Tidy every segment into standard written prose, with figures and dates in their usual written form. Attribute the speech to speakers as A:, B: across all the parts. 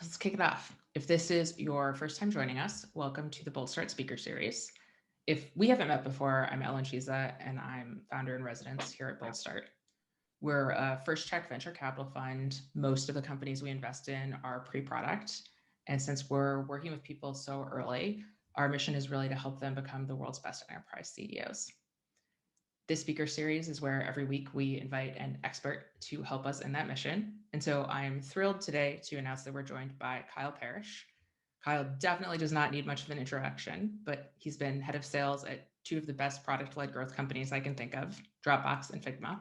A: Let's kick it off. If this is your first time joining us, welcome to the Bold Start Speaker Series. If we haven't met before, I'm Ellen Chiza, and I'm founder in residence here at Bold Start. We're a first check venture capital fund. Most of the companies we invest in are pre-product. And since we're working with people so early, our mission is really to help them become the world's best enterprise CEOs. This speaker series is where every week we invite an expert to help us in that mission. And so I'm thrilled today to announce that we're joined by Kyle Parrish. Kyle definitely does not need much of an introduction, but he's been head of sales at two of the best product-led growth companies I can think of, Dropbox and Figma.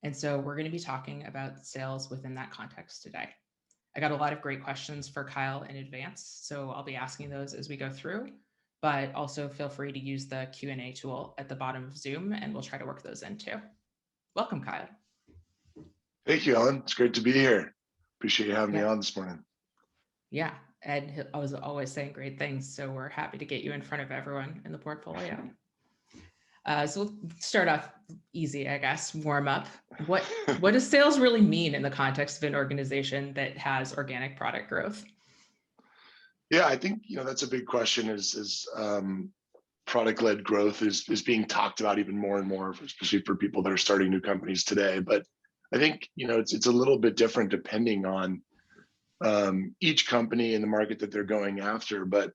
A: And so we're going to be talking about sales within that context today. I got a lot of great questions for Kyle in advance, so I'll be asking those as we go through, but also feel free to use the Q&A tool at the bottom of Zoom, and we'll try to work those in too. Welcome, Kyle.
B: Thank you, Ellen. It's great to be here. Appreciate you having me on this morning.
A: Yeah, Ed was always saying great things, so we're happy to get you in front of everyone in the portfolio. So we'll start off easy, I guess, warm up. What does sales really mean in the context of an organization that has organic product growth?
B: Yeah, I think that's a big question. Is product-led growth is being talked about even more and more, especially for people that are starting new companies today. But I think it's a little bit different depending on each company and the market that they're going after. But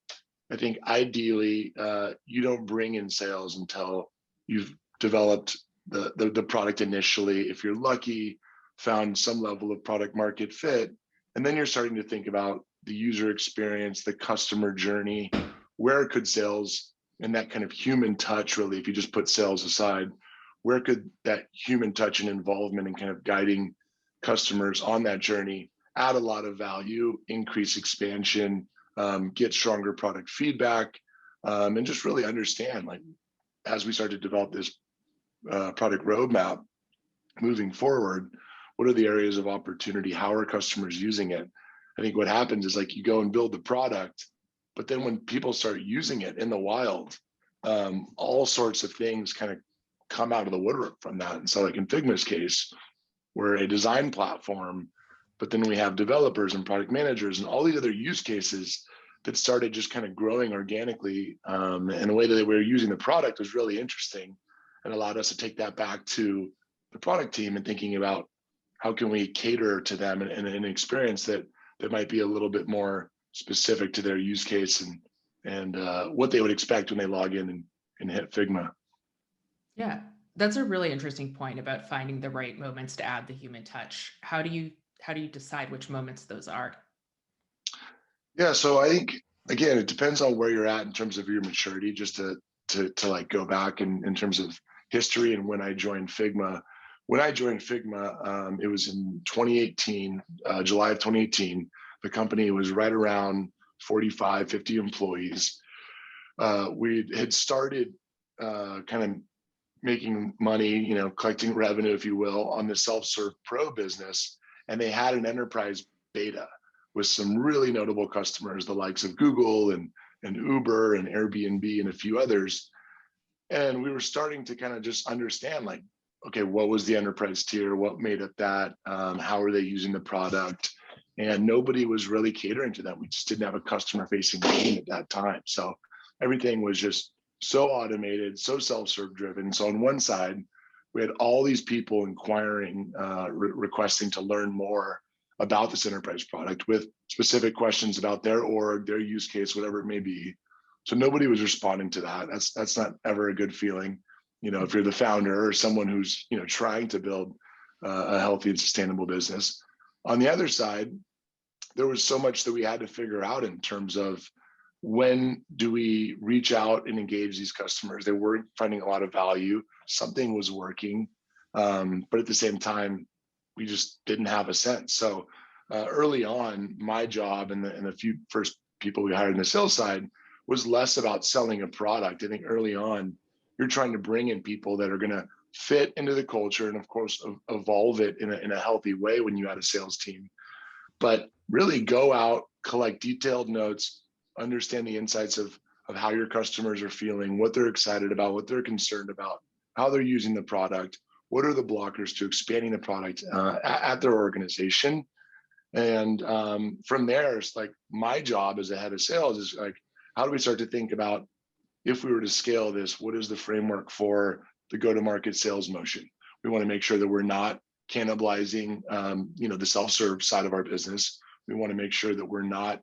B: I think ideally, you don't bring in sales until you've developed the product initially. If you're lucky, found some level of product market fit, and then you're starting to think about the user experience, the customer journey. Where could sales and that kind of human touch, really, if you just put sales aside, where could that human touch and involvement and kind of guiding customers on that journey add a lot of value, increase expansion, get stronger product feedback, and just really understand, like, as we start to develop this product roadmap moving forward, what are the areas of opportunity? How are customers using it? I think what happens is, like, you go and build the product, but then when people start using it in the wild, all sorts of things kind of come out of the woodwork from that. And so, like in Figma's case, we're a design platform, but then we have developers and product managers and all these other use cases that started just kind of growing organically. And the way that they were using the product was really interesting and allowed us to take that back to the product team and thinking about how can we cater to them and an experience that might be a little bit more specific to their use case and what they would expect when they log in and hit Figma.
A: Yeah, that's a really interesting point about finding the right moments to add the human touch. How do you decide which moments those are?
B: Yeah, so I think, again, it depends on where you're at in terms of your maturity. Just to like go back in terms of history and when I joined Figma. When I joined Figma, it was in 2018, July of 2018. The company was right around 45, 50 employees. We had started kind of making money, collecting revenue, if you will, on the self-serve pro business. And they had an enterprise beta with some really notable customers, the likes of Google and Uber and Airbnb and a few others. And we were starting to kind of just understand, like, okay, what was the enterprise tier? What made up that? How are they using the product? And nobody was really catering to them. We just didn't have a customer-facing team at that time. So everything was just so automated, so self-serve driven. So on one side, we had all these people inquiring, requesting to learn more about this enterprise product with specific questions about their org, their use case, whatever it may be. So nobody was responding to that. That's not ever a good feeling. If you're the founder or someone who's trying to build a healthy and sustainable business. On the other side, there was so much that we had to figure out in terms of when do we reach out and engage these customers. They weren't finding a lot of value. Something was working, but at the same time, we just didn't have a sense. So early on, my job and the few first people we hired on the sales side was less about selling a product. I think early on, you're trying to bring in people that are going to fit into the culture and, of course, evolve it in a healthy way when you add a sales team. But really go out, collect detailed notes, understand the insights of how your customers are feeling, what they're excited about, what they're concerned about, how they're using the product, what are the blockers to expanding the product at their organization, And from there, it's like my job as a head of sales is like, how do we start to think about, if we were to scale this, what is the framework for the go-to-market sales motion? We want to make sure that we're not cannibalizing, the self-serve side of our business. We want to make sure that we're not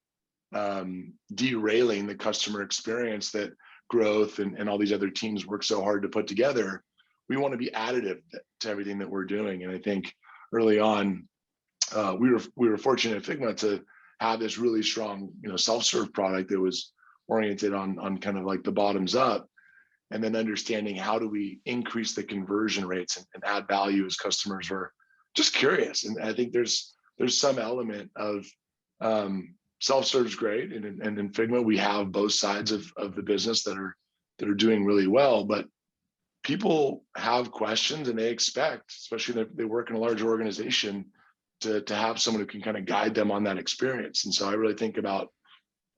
B: derailing the customer experience that growth and all these other teams work so hard to put together. We want to be additive to everything that we're doing. And I think early on, we were fortunate at Figma to have this really strong, self-serve product that was oriented on kind of like the bottoms up, and then understanding how do we increase the conversion rates and add value as customers were just curious. And I think there's some element of self-serve is great, and in Figma we have both sides of the business that are doing really well, but people have questions and they expect, especially if they work in a larger organization, to have someone who can kind of guide them on that experience. And so I really think about,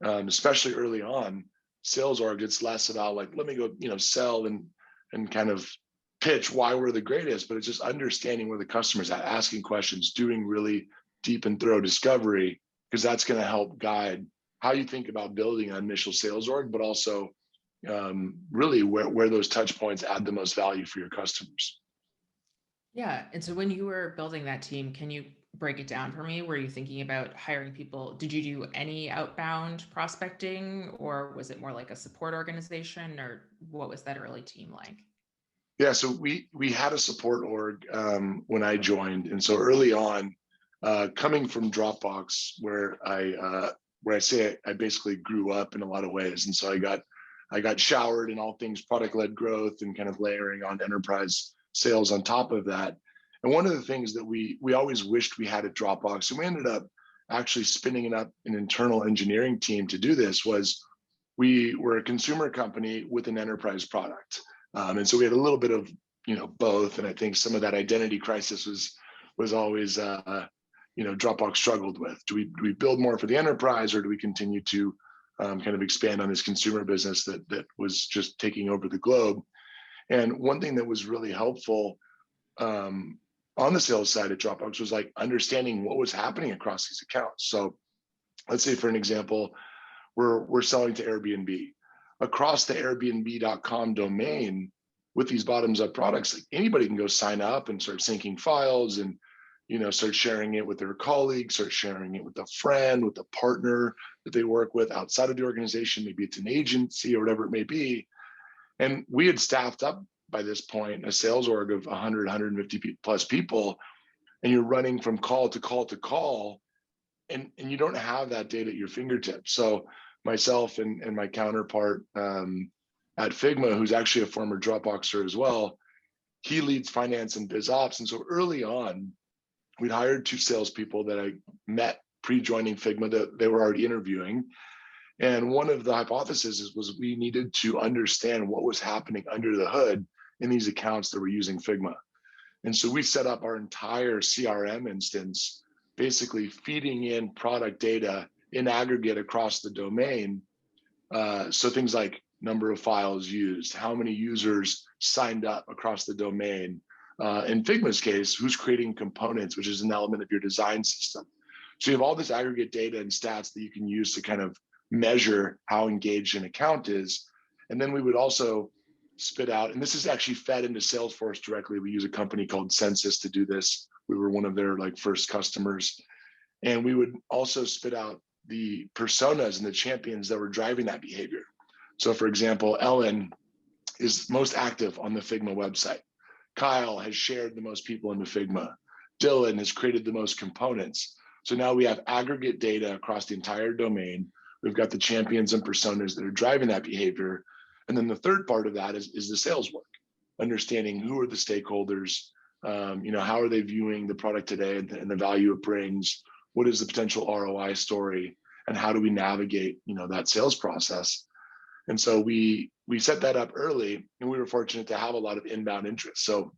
B: especially early on, sales org, it's less about like, let me go, sell and kind of pitch why we're the greatest, but it's just understanding where the customer's at, asking questions, doing really deep and thorough discovery, because that's going to help guide how you think about building an initial sales org, but also really where those touch points add the most value for your customers.
A: Yeah. And so when you were building that team, can you break it down for me? Were you thinking about hiring people? Did you do any outbound prospecting, or was it more like a support organization, or what was that early team like?
B: Yeah, so we had a support org when I joined, and so early on, coming from Dropbox, where I say I basically grew up in a lot of ways, and so I got showered in all things product-led growth and kind of layering on enterprise sales on top of that. And one of the things that we always wished we had at Dropbox, and we ended up actually spinning up an internal engineering team to do this, was we were a consumer company with an enterprise product. And so we had a little bit of, both. And I think some of that identity crisis was always, Dropbox struggled with. Do we build more for the enterprise, or do we continue to kind of expand on this consumer business that was just taking over the globe? And one thing that was really helpful on the sales side at Dropbox was like understanding what was happening across these accounts. So let's say, for an example, we're selling to Airbnb. Across the Airbnb.com domain with these bottoms up products, like anybody can go sign up and start syncing files and start sharing it with their colleagues, start sharing it with a friend, with a partner that they work with outside of the organization. Maybe it's an agency or whatever it may be. And we had staffed up by this point a sales org of 100, 150 plus people, and you're running from call to call to call, and you don't have that data at your fingertips. So myself and my counterpart at Figma, who's actually a former Dropboxer as well, he leads finance and biz ops. And so early on, we'd hired 2 salespeople that I met pre-joining Figma that they were already interviewing. And one of the hypotheses was we needed to understand what was happening under the hood in these accounts that were using Figma. And so we set up our entire CRM instance, basically feeding in product data in aggregate across the domain. So things like number of files used, how many users signed up across the domain. In Figma's case, who's creating components, which is an element of your design system. So you have all this aggregate data and stats that you can use to kind of measure how engaged an account is. And then we would also spit out, and this is actually fed into Salesforce directly. We use a company called Census to do this. We were one of their first customers. And we would also spit out the personas and the champions that were driving that behavior. So for example, Ellen is most active on the Figma website. Kyle has shared the most people into Figma. Dylan has created the most components. So now we have aggregate data across the entire domain. We've got the champions and personas that are driving that behavior. And then the third part of that is the sales work, understanding who are the stakeholders, how are they viewing the product today and the value it brings, what is the potential ROI story, and how do we navigate, that sales process. And so we set that up early, and we were fortunate to have a lot of inbound interest. So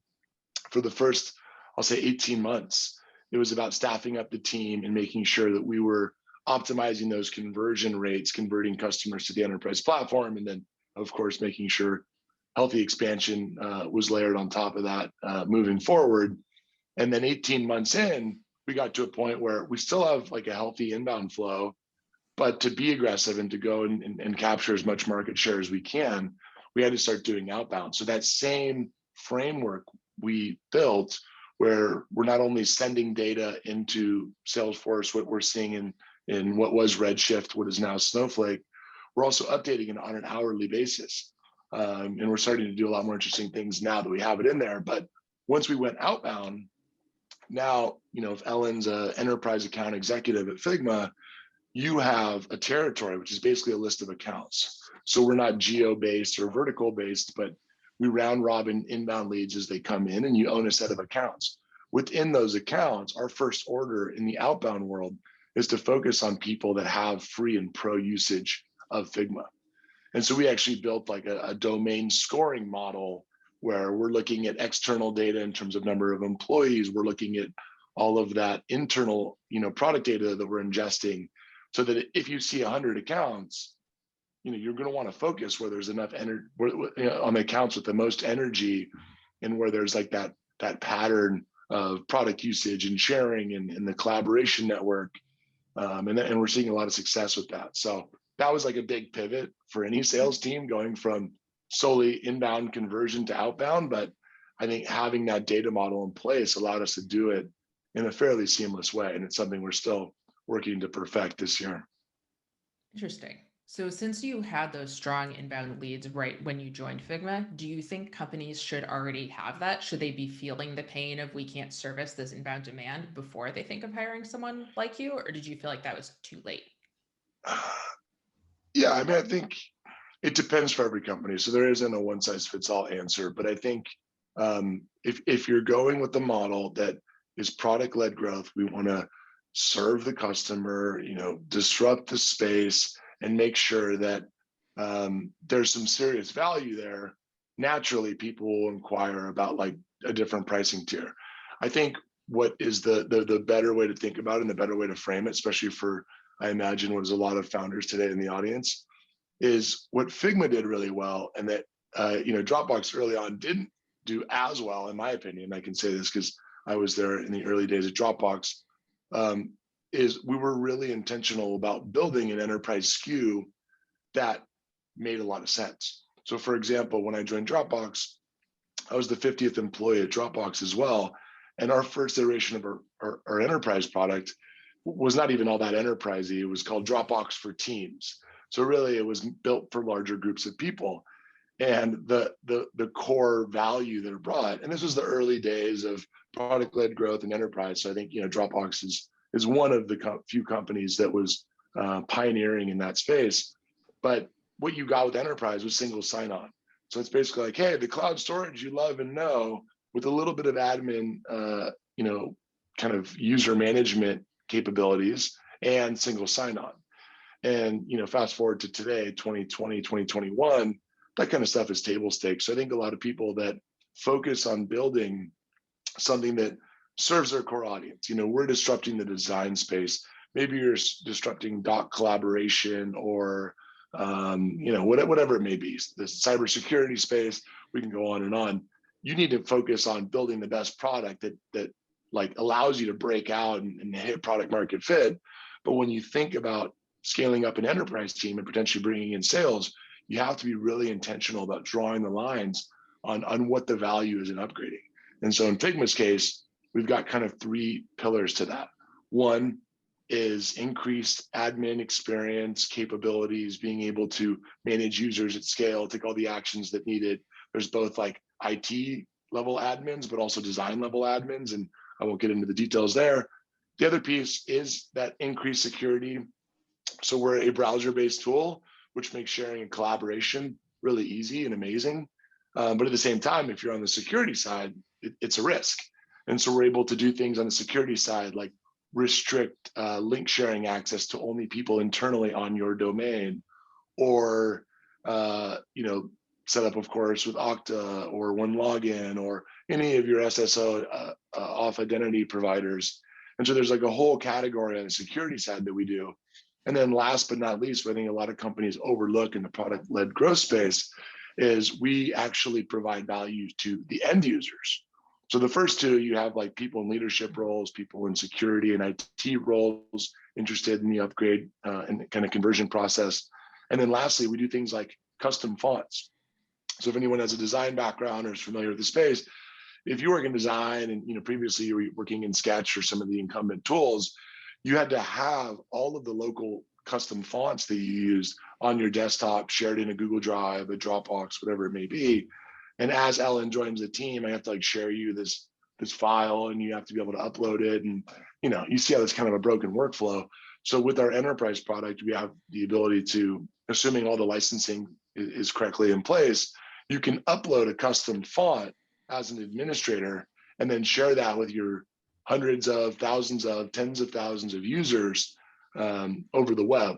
B: for the first, I'll say 18 months, it was about staffing up the team and making sure that we were optimizing those conversion rates, converting customers to the enterprise platform, and then, of course, making sure healthy expansion was layered on top of that moving forward. And then 18 months in, we got to a point where we still have like a healthy inbound flow, but to be aggressive and to go and capture as much market share as we can, we had to start doing outbound. So that same framework we built, where we're not only sending data into Salesforce, what we're seeing in what was Redshift, what is now Snowflake, we're also updating it on an hourly basis. And we're starting to do a lot more interesting things now that we have it in there. But once we went outbound, now, if Ellen's an enterprise account executive at Figma, you have a territory, which is basically a list of accounts. So we're not geo-based or vertical-based, but we round robin inbound leads as they come in, and you own a set of accounts. Within those accounts, our first order in the outbound world is to focus on people that have free and pro usage of Figma. And so we actually built like a domain scoring model where we're looking at external data in terms of number of employees. We're looking at all of that internal, product data that we're ingesting, so that if you see 100 accounts, you're going to want to focus where there's enough energy on the accounts with the most energy, and where there's like that pattern of product usage and sharing and the collaboration network. And we're seeing a lot of success with that. So that was like a big pivot for any sales team, going from solely inbound conversion to outbound. But I think having that data model in place allowed us to do it in a fairly seamless way. And it's something we're still working to perfect this year.
A: Interesting. So since you had those strong inbound leads right when you joined Figma, do you think companies should already have that? Should they be feeling the pain of we can't service this inbound demand before they think of hiring someone like you? Or did you feel like that was too late?
B: Yeah, I mean, I think it depends for every company. So there isn't a one size fits all answer. But I think if you're going with the model that is product led growth, we want to serve the customer, disrupt the space, and make sure that there's some serious value there. Naturally, people will inquire about like a different pricing tier. I think what is the better way to think about it and the better way to frame it, especially for, I imagine, what is a lot of founders today in the audience, is what Figma did really well, and that Dropbox early on didn't do as well, in my opinion. I can say this because I was there in the early days of Dropbox. Is we were really intentional about building an enterprise SKU that made a lot of sense. So, for example, when I joined Dropbox, I was the 50th employee at Dropbox as well, and our first iteration of our enterprise product was not even all that enterprisey. It was called Dropbox for Teams. So really, it was built for larger groups of people. And the core value that it brought, and this was the early days of product-led growth and enterprise. So I think Dropbox is one of the few companies that was pioneering in that space. But what you got with enterprise was single sign-on. So it's basically like, hey, the cloud storage you love and know, with a little bit of admin, kind of user management capabilities and single sign-on. And fast forward to today, 2020, 2021, that kind of stuff is table stakes. So I think a lot of people that focus on building something that serves their core audience, we're disrupting the design space. Maybe you're disrupting doc collaboration or whatever it may be, the cybersecurity space. We can go on and on. You need to focus on building the best product that like allows you to break out and hit product market fit. But when you think about scaling up an enterprise team and potentially bringing in sales, you have to be really intentional about drawing the lines on what the value is in upgrading. And so in Figma's case, we've got kind of three pillars to that. One is increased admin experience, capabilities, being able to manage users at scale, take all the actions that needed. There's both like IT level admins, but also design level admins. And I won't get into the details there. The other piece is that increased security. So we're a browser-based tool, which makes sharing and collaboration really easy and amazing. But at the same time, if you're on the security side, it's a risk. And so we're able to do things on the security side, like restrict link sharing access to only people internally on your domain, or set up, of course, with Okta or OneLogin or any of your SSO off identity providers. And so there's like a whole category on the security side that we do. And then last but not least, what I think a lot of companies overlook in the product-led growth space is we actually provide value to the end users. So the first two, you have like people in leadership roles, people in security and IT roles interested in the upgrade and kind of conversion process. And then lastly, we do things like custom fonts. So if anyone has a design background or is familiar with the space, if you work in design and previously you were working in Sketch or some of the incumbent tools, you had to have all of the local custom fonts that you used on your desktop, shared in a Google Drive, a Dropbox, whatever it may be. And as Ellen joins the team, I have to like share you this file, and you have to be able to upload it. And you see how it's kind of a broken workflow. So with our enterprise product, we have the ability to, assuming all the licensing is correctly in place, you can upload a custom font as an administrator and then share that with your hundreds of thousands of tens of thousands of users over the web,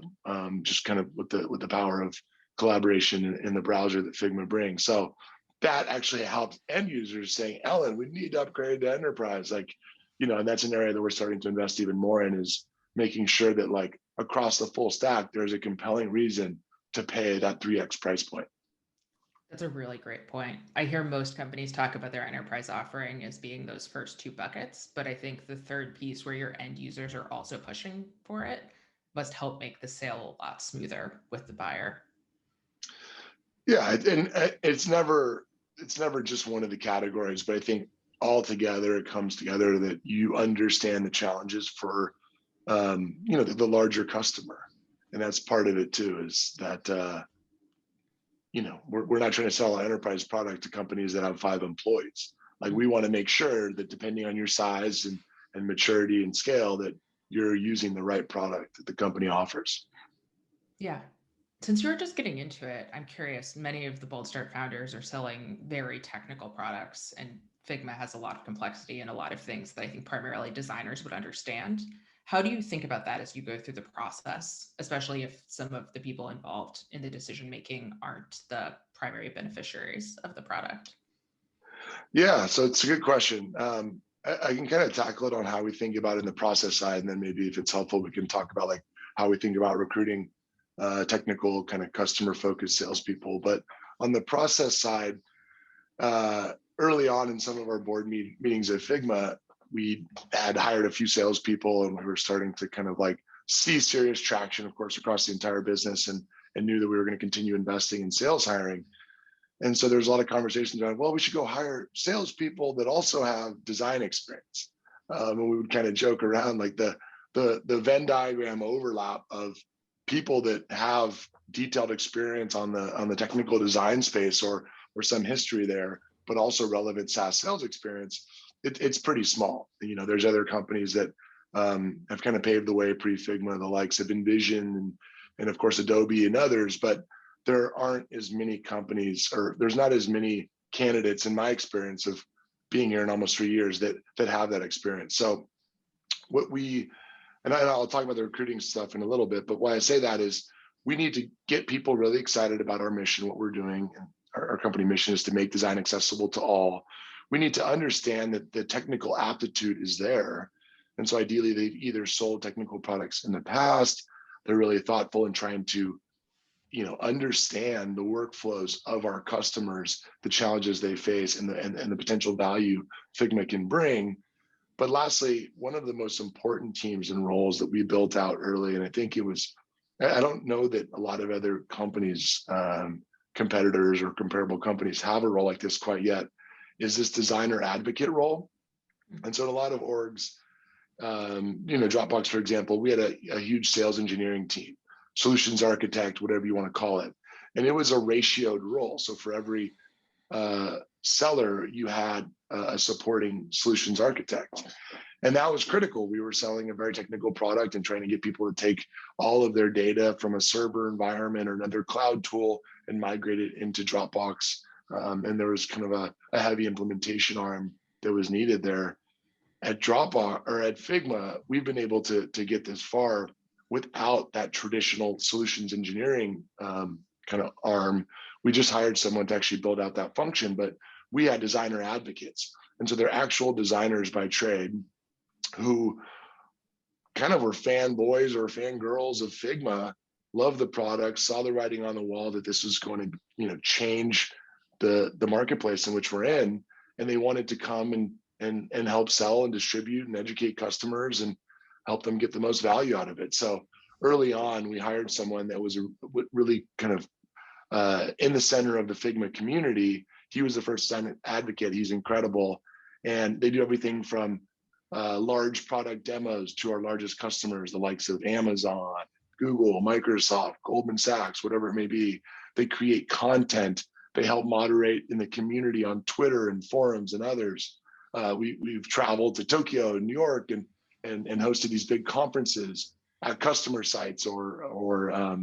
B: just kind of with the power of collaboration in the browser that Figma brings. So that actually helps end users saying, Ellen, we need to upgrade to enterprise. Like, and that's an area that we're starting to invest even more in, is making sure that like across the full stack, there's a compelling reason to pay that 3x price point.
A: That's a really great point. I hear most companies talk about their enterprise offering as being those first two buckets, but I think the third piece where your end users are also pushing for it must help make the sale a lot smoother with the buyer.
B: Yeah, and it's never just one of the categories, but I think altogether it comes together that you understand the challenges for the larger customer, and that's part of it too. Is that we're not trying to sell an enterprise product to companies that have 5 employees. Like we want to make sure that depending on your size and maturity and scale, that you're using the right product that the company offers.
A: Yeah. Since you're just getting into it, I'm curious. Many of the Bold Start founders are selling very technical products, and Figma has a lot of complexity and a lot of things that I think primarily designers would understand. How do you think about that as you go through the process, especially if some of the people involved in the decision making aren't the primary beneficiaries of the product?
B: Yeah, so it's a good question. I can kind of tackle it on how we think about it in the process side, and then maybe if it's helpful, we can talk about like how we think about recruiting technical kind of customer focused salespeople. But on the process side, early on in some of our board meetings at Figma, we had hired a few salespeople, and we were starting to kind of like see serious traction, of course, across the entire business, and knew that we were going to continue investing in sales hiring. And so there's a lot of conversations around, well, we should go hire salespeople that also have design experience. And we would kind of joke around like the Venn diagram overlap of people that have detailed experience on the technical design space or some history there, but also relevant SaaS sales experience. It's pretty small. There's other companies that have kind of paved the way pre-Figma, the likes of InVision and of course Adobe and others, but there aren't as many companies, or there's not as many candidates in my experience of being here in almost 3 years that have that experience. So and I'll talk about the recruiting stuff in a little bit, but why I say that is we need to get people really excited about our mission, what we're doing. Our company mission is to make design accessible to all. We need to understand that the technical aptitude is there. And so ideally they've either sold technical products in the past, they're really thoughtful in trying to understand the workflows of our customers, the challenges they face, and the potential value Figma can bring. But lastly, one of the most important teams and roles that we built out early, and I think I don't know that a lot of other companies, competitors or comparable companies have a role like this quite yet, is this designer advocate role. And so in a lot of orgs, Dropbox, for example, we had a huge sales engineering team, solutions architect, whatever you want to call it. And it was a ratioed role. So for every seller, you had a supporting solutions architect. And that was critical. We were selling a very technical product and trying to get people to take all of their data from a server environment or another cloud tool and migrate it into Dropbox. And there was kind of a heavy implementation arm that was needed there. At Dropbox or at Figma, we've been able to get this far without that traditional solutions engineering kind of arm. We just hired someone to actually build out that function, but we had designer advocates. And so they're actual designers by trade who kind of were fanboys or fangirls of Figma, loved the product, saw the writing on the wall that this was going to change the marketplace in which we're in. and they wanted to come and help sell and distribute and educate customers and help them get the most value out of it. So early on, we hired someone that was really kind of in the center of the Figma community. He was the first advocate. He's incredible. And they do everything from large product demos to our largest customers, the likes of Amazon, Google, Microsoft, Goldman Sachs, whatever it may be. They create content. They help moderate in the community on Twitter and forums and others. We've traveled to Tokyo and New York and hosted these big conferences at customer sites or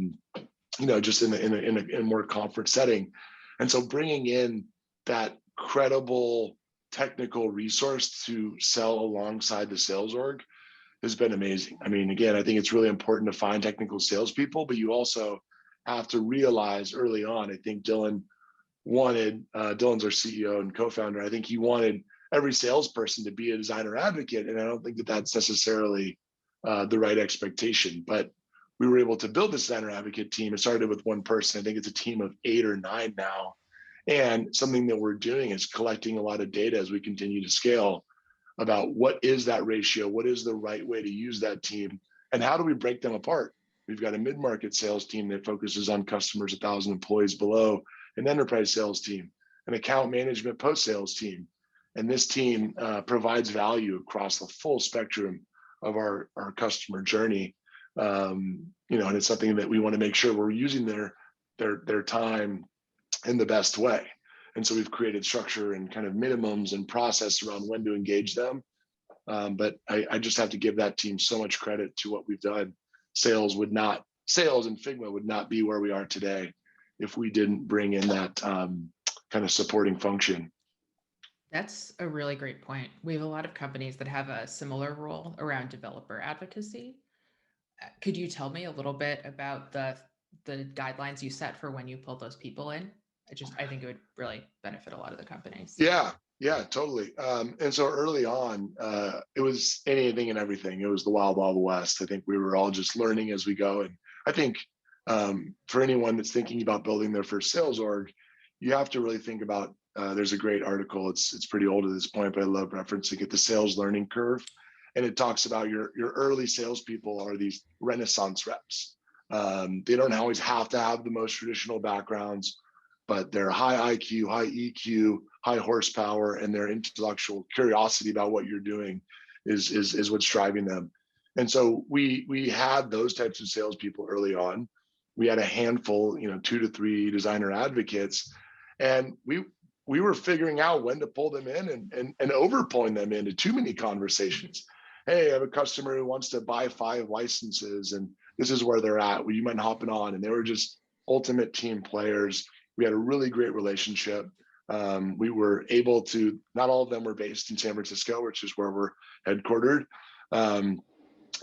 B: just in a more conference setting. And so bringing in that credible technical resource to sell alongside the sales org has been amazing. I mean, again, I think it's really important to find technical salespeople, but you also have to realize early on, I think Dylan's our CEO and co-founder. I think he wanted every salesperson to be a designer advocate. And I don't think that that's necessarily the right expectation, but we were able to build the designer advocate team. It started with one person. I think it's a team of 8 or 9 now. And something that we're doing is collecting a lot of data as we continue to scale about what is that ratio, what is the right way to use that team, and how do we break them apart? We've got a mid-market sales team that focuses on customers 1,000 employees below, an enterprise sales team, an account management post-sales team. And this team provides value across the full spectrum of our customer journey. And it's something that we want to make sure we're using their time in the best way. And so we've created structure and kind of minimums and process around when to engage them. But I just have to give that team so much credit to what we've done. Sales and Figma would not be where we are today if we didn't bring in that kind of supporting function.
A: That's a really great point. We have a lot of companies that have a similar role around developer advocacy. Could you tell me a little bit about the guidelines you set for when you pull those people in? I think it would really benefit a lot of the companies.
B: Yeah, totally. And so early on, it was anything and everything. It was the wild, wild west. I think we were all just learning as we go. And I think for anyone that's thinking about building their first sales org, you have to really think about, there's a great article. It's pretty old at this point, but I love referencing it, the sales learning curve. And it talks about your early salespeople are these Renaissance reps. They don't always have to have the most traditional backgrounds, but their high IQ, high EQ, high horsepower, and their intellectual curiosity about what you're doing is what's driving them. And so we had those types of salespeople early on. We had a handful, 2 to 3 designer advocates, and we were figuring out when to pull them in and over pulling them into too many conversations. Hey, I have a customer who wants to buy 5 licenses, and this is where they're at. Well, you mind hopping on? And they were just ultimate team players. We had a really great relationship. We were able to, not all of them were based in San Francisco, which is where we're headquartered.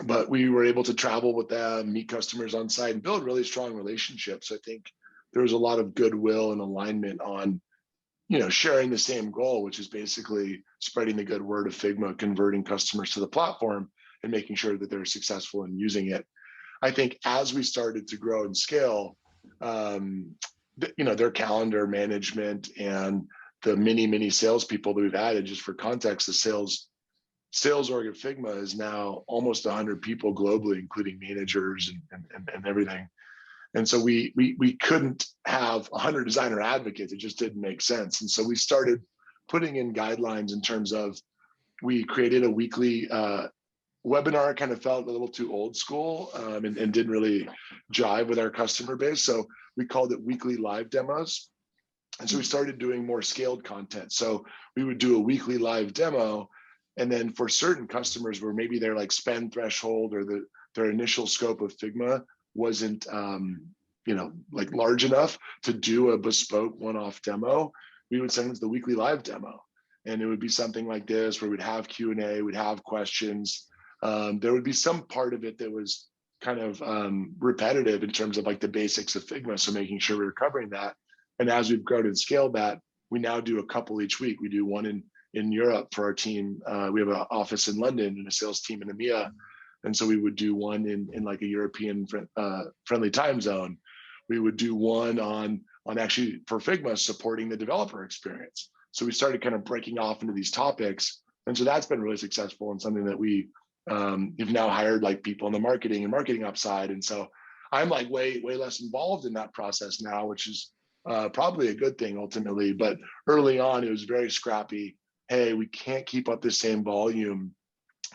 B: But we were able to travel with them, meet customers on site, and build really strong relationships. I think there was a lot of goodwill and alignment on, sharing the same goal, which is basically spreading the good word of Figma, converting customers to the platform, and making sure that they're successful in using it. I think as we started to grow and scale, their calendar management and the many salespeople that we've added, just for context, the sales org at Figma is now almost 100 people globally, including managers and everything. And so we couldn't have 100 designer advocates. It just didn't make sense. And so we started putting in guidelines in terms of, we created a weekly webinar. Kind of felt a little too old school and didn't really jive with our customer base. So we called it weekly live demos. And so we started doing more scaled content. So we would do a weekly live demo. And then for certain customers where maybe their spend threshold or their initial scope of Figma wasn't large enough to do a bespoke one-off demo, we would send them to the weekly live demo. And it would be something like this, where we'd have Q&A, we'd have questions. There would be some part of it that was kind of repetitive in terms of the basics of Figma. So making sure we were covering that. And as we've grown and scaled that, we now do a couple each week. We do one in Europe for our team. We have an office in London and a sales team in EMEA. And so we would do one in a European friendly time zone. We would do one on actually for Figma supporting the developer experience. So we started kind of breaking off into these topics. And so that's been really successful and something that we have now hired like people in the marketing upside. And so I'm like way less involved in that process now, which is probably a good thing ultimately. But early on, it was very scrappy. Hey, we can't keep up the same volume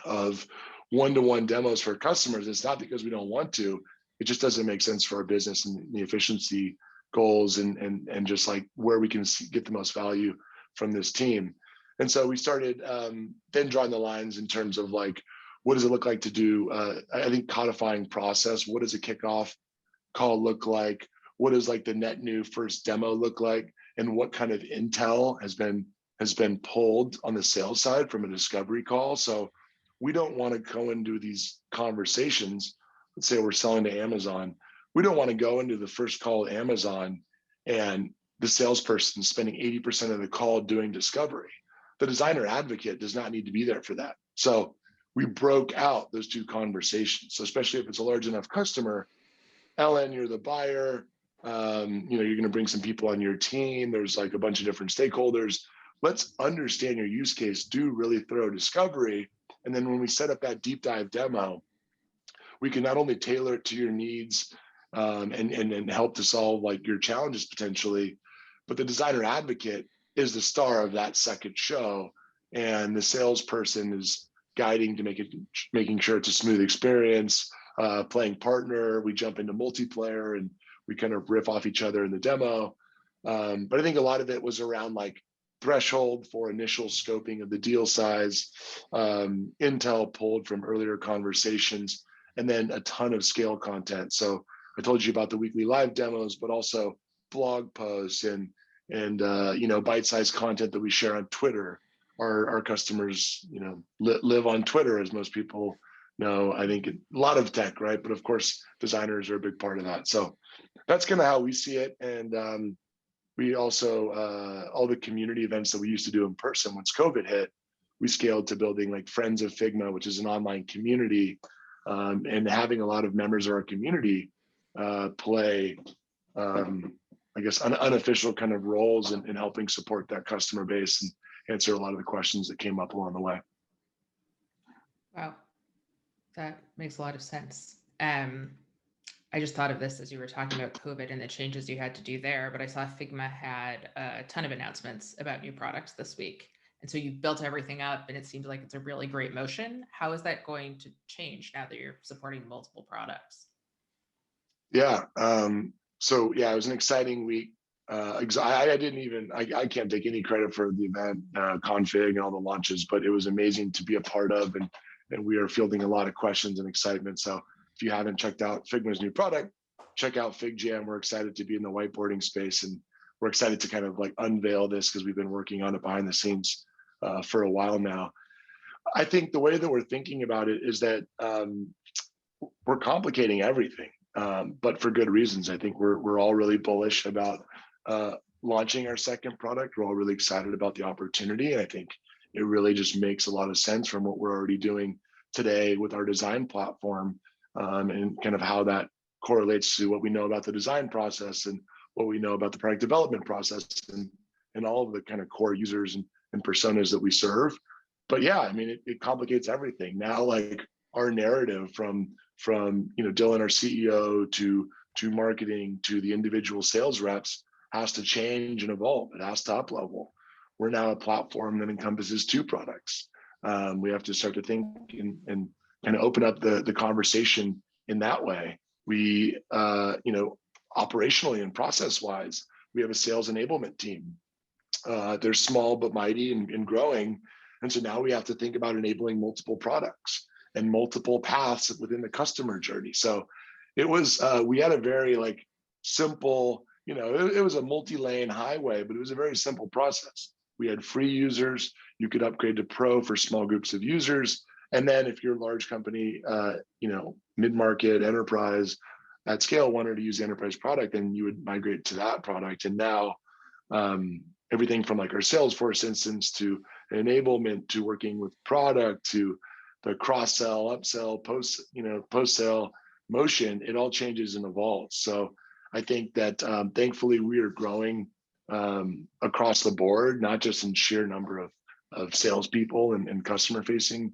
B: of one-to-one demos for customers. It's not because we don't want to. It just doesn't make sense for our business and the efficiency goals and just like where we can get the most value from this team. And so we started then drawing the lines in terms of like, what does it look like to do? I think codifying process. What does a kickoff call look like? What does like the net new first demo look like? And what kind of intel has been pulled on the sales side from a discovery call? So we don't want to go into these conversations. Let's say we're selling to Amazon. We don't want to go into the first call at Amazon and the salesperson spending 80% of the call doing discovery. The designer advocate does not need to be there for that. So we broke out those two conversations. So especially if it's a large enough customer, Ellen, you're the buyer. You're going to bring some people on your team. There's like a bunch of different stakeholders. Let's understand your use case, do really thorough discovery. And then when we set up that deep dive demo, we can not only tailor it to your needs and help to solve like your challenges potentially, but the designer advocate is the star of that second show. And the salesperson is guiding to making sure it's a smooth experience, playing partner. We jump into multiplayer and we kind of riff off each other in the demo. But I think a lot of it was around like threshold for initial scoping of the deal size, intel pulled from earlier conversations, and then a ton of scale content. So I told you about the weekly live demos, but also blog posts and bite-sized content that we share on Twitter. Our customers, live on Twitter, as most people know. I think a lot of tech, right? But of course, designers are a big part of that. So that's kind of how we see it. And we also, all the community events that we used to do in person, once COVID hit, we scaled to building like Friends of Figma, which is an online community, and having a lot of members of our community play, I guess, unofficial kind of roles in helping support that customer base and answer a lot of the questions that came up along the way.
A: Wow, that makes a lot of sense. I just thought of this as you were talking about COVID and the changes you had to do there, but I saw Figma had a ton of announcements about new products this week. And so you built everything up and it seems like it's a really great motion. How is that going to change now that you're supporting multiple products?
B: Yeah. So yeah, it was an exciting week. I can't take any credit for the event, config and all the launches, but it was amazing to be a part of, and we are fielding a lot of questions and excitement. So if you haven't checked out Figma's new product, check out FigJam. We're excited to be in the whiteboarding space, and we're excited to kind of like unveil this because we've been working on it behind the scenes for a while now. I think the way that we're thinking about it is that we're complicating everything, but for good reasons. I think we're all really bullish about launching our second product. We're all really excited about the opportunity. And I think it really just makes a lot of sense from what we're already doing today with our design platform, and kind of how that correlates to what we know about the design process and what we know about the product development process and all of the kind of core users and personas that we serve. But yeah, I mean, it complicates everything. Now, like our narrative from Dylan, our CEO, to marketing, to the individual sales reps has to change and evolve. It has to up level. We're now a platform that encompasses two products. We have to start to think and kind of open up the conversation in that way. We, operationally and process wise, we have a sales enablement team. They're small but mighty and growing. And so now we have to think about enabling multiple products and multiple paths within the customer journey. So it was, we had a very like simple, it was a multi-lane highway, but it was a very simple process. We had free users. You could upgrade to pro for small groups of users. And then if you're a large company, mid-market, enterprise at scale wanted to use the enterprise product, then you would migrate to that product. And now everything from like our Salesforce instance to enablement to working with product to the cross-sell, upsell, post-sale motion, it all changes and evolves. So I think that thankfully we are growing across the board, not just in sheer number of salespeople and customer facing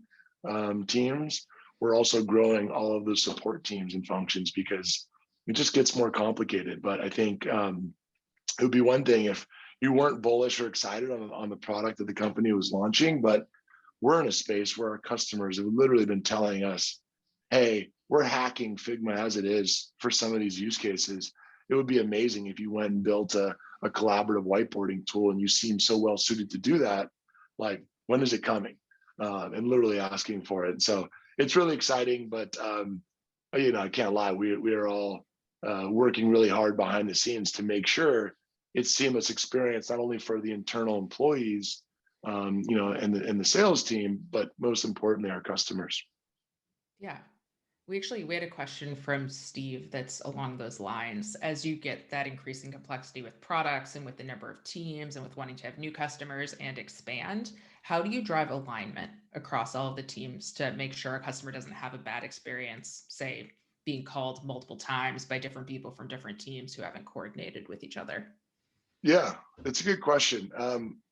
B: teams. We're also growing all of the support teams and functions because it just gets more complicated. But I think it would be one thing if you weren't bullish or excited on the product that the company was launching, but we're in a space where our customers have literally been telling us, hey, we're hacking Figma as it is for some of these use cases. It would be amazing if you went and built a collaborative whiteboarding tool and you seem so well suited to do that. Like, when is it coming? And literally asking for it. So it's really exciting, but I can't lie. We are all working really hard behind the scenes to make sure it's seamless experience, not only for the internal employees, and the sales team, but most importantly, our customers.
A: Yeah. We had a question from Steve that's along those lines. As you get that increasing complexity with products and with the number of teams and with wanting to have new customers and expand, how do you drive alignment across all of the teams to make sure a customer doesn't have a bad experience, say, being called multiple times by different people from different teams who haven't coordinated with each other?
B: Yeah, it's a good question.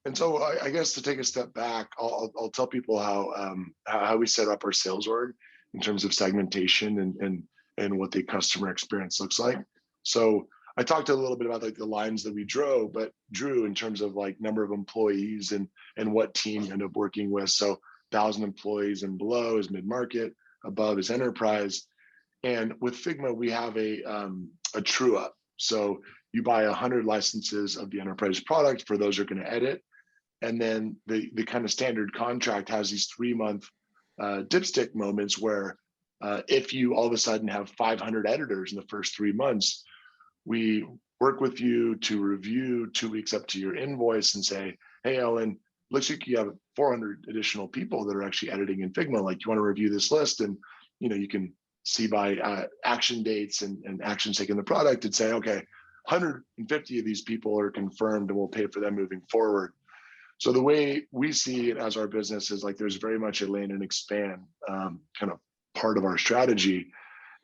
B: And so I guess to take a step back, I'll tell people how we set up our sales org in terms of segmentation and what the customer experience looks like. So I talked a little bit about like the lines that we drew in terms of like number of employees and what team you end up working with. So 1,000 employees and below is mid-market, above is enterprise. And with Figma, we have a true up. So you buy 100 licenses of the enterprise product for those who are going to edit. And then the kind of standard contract has these 3-month dipstick moments where if you all of a sudden have 500 editors in the first 3 months, we work with you to review 2 weeks up to your invoice and say, hey, Ellen, looks like you have 400 additional people that are actually editing in Figma. Like, you want to review this list? And you can see by action dates and actions taken in the product and say, okay, 150 of these people are confirmed and we'll pay for them moving forward. So the way we see it as our business is like there's very much a land and expand kind of part of our strategy.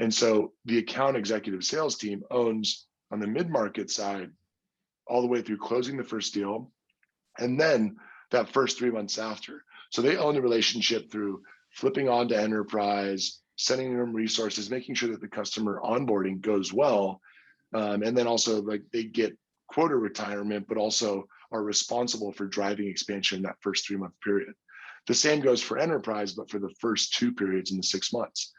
B: And so the account executive sales team owns on the mid-market side all the way through closing the first deal and then that first 3 months after. So they own the relationship through flipping on to enterprise, sending them resources, making sure that the customer onboarding goes well. And then also like they get quota retirement, but also are responsible for driving expansion in that first 3-month period. The same goes for enterprise, but for the first 2 periods in the 6 months.